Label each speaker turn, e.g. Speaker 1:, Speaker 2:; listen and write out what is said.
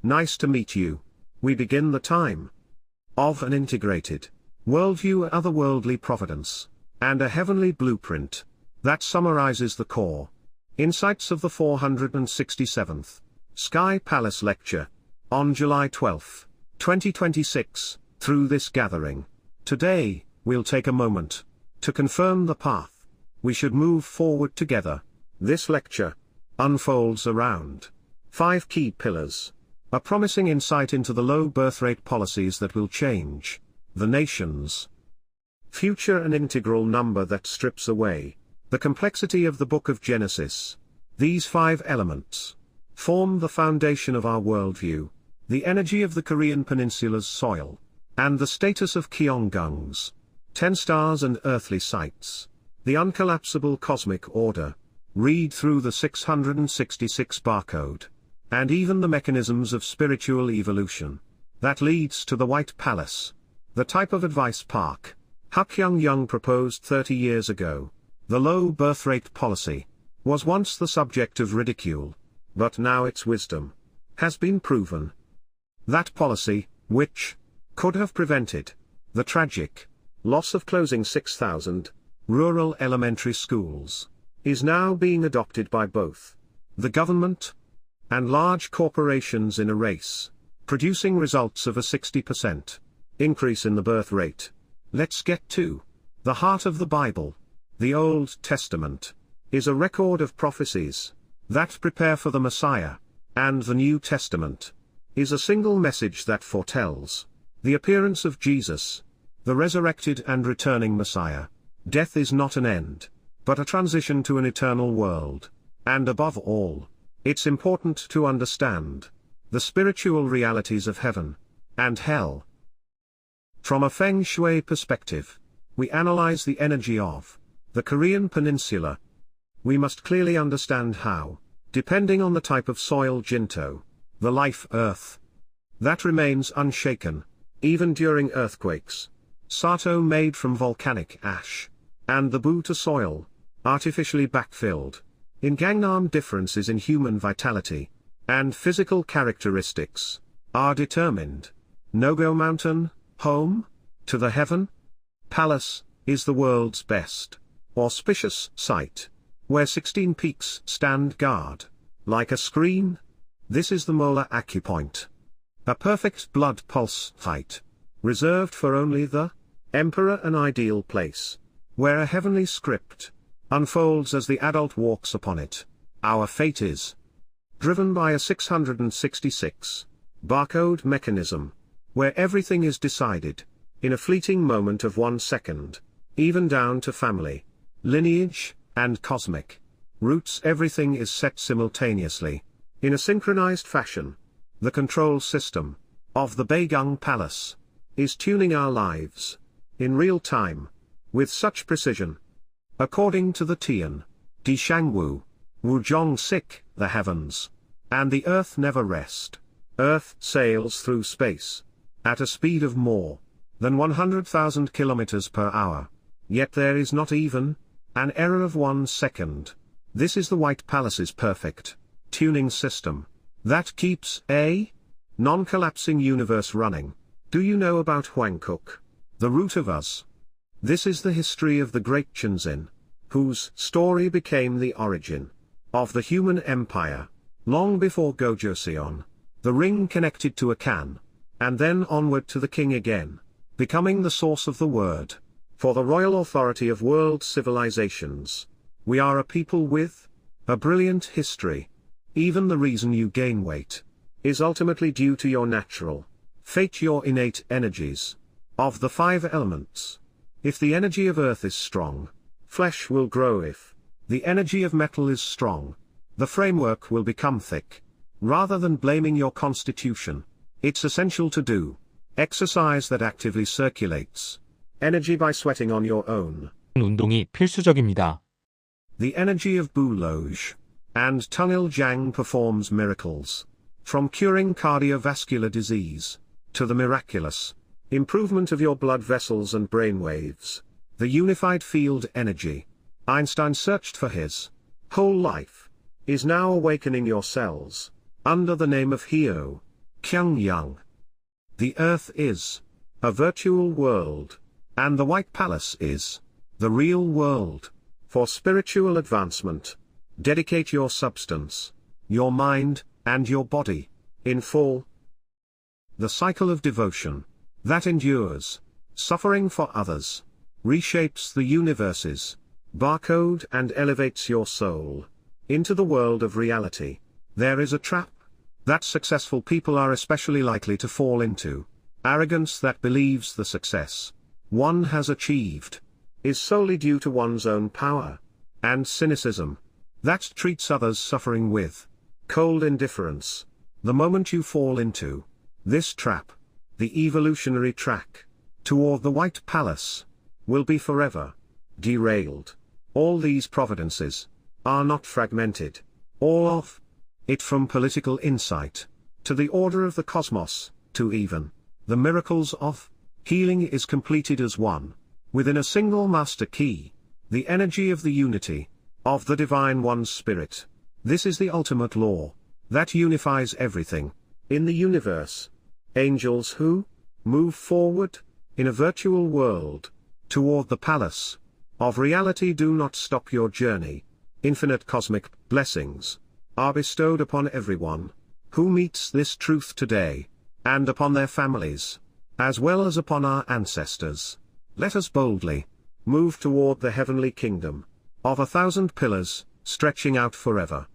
Speaker 1: Nice to meet you. We begin the time of an integrated worldview, otherworldly providence, and a heavenly blueprint that summarizes the core insights of the 467th Sky Palace Lecture on July 12, 2026. Through this gathering today, we'll take a moment to confirm the path we should move forward together. This lecture unfolds around 5 key pillars, a promising insight into the low birth rate policies that will change the nation's future, an integral number that strips away the complexity of the book of Genesis. These 5 elements form the foundation of our worldview: the energy of the Korean Peninsula's soil, and the status of Gyeonggang's 10 stars and earthly sites, the uncollapsible cosmic order, read through the 666 barcode, and even the mechanisms of spiritual evolution that leads to the White Palace, the type of advice Park Hak-young proposed 30 years ago. The low birth rate policy was once the subject of ridicule, but now its wisdom has been proven. That policy, which could have prevented the tragic loss of closing 6,000 rural elementary schools, is now being adopted by both the government and large corporations in a race, producing results of a 60% increase in the birth rate. Let's get to the heart of the Bible. The Old Testament is a record of prophecies that prepare for the Messiah, and the New Testament is a single message that foretells the appearance of Jesus, the resurrected and returning Messiah. Death is not an end, but a transition to an eternal world, and above all, it's important to understand the spiritual realities of heaven and hell. From a Feng Shui perspective, we analyze the energy of the Korean Peninsula. We must clearly understand how, depending on the type of soil Jinto, the life earth that remains unshaken, even during earthquakes, Sato made from volcanic ash, and the Buta soil, artificially backfilled, in Gangnam, differences in human vitality and physical characteristics are determined. Nogo Mountain, home to the Heaven Palace, is the world's best auspicious site, where 16 peaks stand guard like a screen. This is the molar acupoint, a perfect blood pulse height, reserved for only the emperor, an ideal place where a heavenly script unfolds as the adult walks upon it. Our fate is driven by a 666 barcode mechanism, where everything is decided in a fleeting moment of 1 second, even down to family, lineage, and cosmic roots. Everything is set simultaneously, in a synchronized fashion. The control system of the Baegung Palace is tuning our lives in real time with such precision. According to the Tian Di Shangwu, Wuzhong Sik, the heavens and the earth never rest. Earth sails through space at a speed of more than 100,000 kilometers per hour, yet there is not even an error of 1 second. This is the White Palace's perfect tuning system that keeps a non-collapsing universe running. Do you know about Huangkok, the root of us? This is the history of the great Chenzin, whose story became the origin of the human empire, long before Gojoseon. The ring connected to a can, and then onward to the king again, becoming the source of the word for the royal authority of world civilizations. We are a people with a brilliant history. Even the reason you gain weight is ultimately due to your natural fate, your innate energies of the 5 elements. If the energy of earth is strong, flesh will grow. If the energy of metal is strong, the framework will become thick. Rather than blaming your constitution, it's essential to do exercise that actively circulates energy by sweating on your own.
Speaker 2: 운동이 필수적입니다.
Speaker 1: The energy of Buloj and Tungil Jang performs miracles, from curing cardiovascular disease to the miraculous improvement of your blood vessels and brainwaves. The unified field energy Einstein searched for his whole life is now awakening your cells under the name of H.K.Y. Kyung. The earth is a virtual world, and the White Palace is the real world. For spiritual advancement, dedicate your substance, your mind, and your body, in full. The cycle of devotion, that endures, suffering for others, reshapes the universe's barcode and elevates your soul into the world of reality. There is a trap that successful people are especially likely to fall into: arrogance that believes the success one has achieved is solely due to one's own power, and cynicism that treats others' suffering with cold indifference. The moment you fall into this trap, the evolutionary track toward the White Palace will be forever derailed. All these providences are not fragmented. All of it, from political insight to the order of the cosmos, to even the miracles of healing, is completed as one, within a single master key, the energy of the unity of the Divine One's Spirit. This is the ultimate law that unifies everything in the universe. Angels who move forward in a virtual world toward the palace of reality do not stop your journey. Infinite cosmic blessings are bestowed upon everyone who meets this truth today, and upon their families, as well as upon our ancestors. Let us boldly move toward the heavenly kingdom of 1,000 pillars, stretching out forever.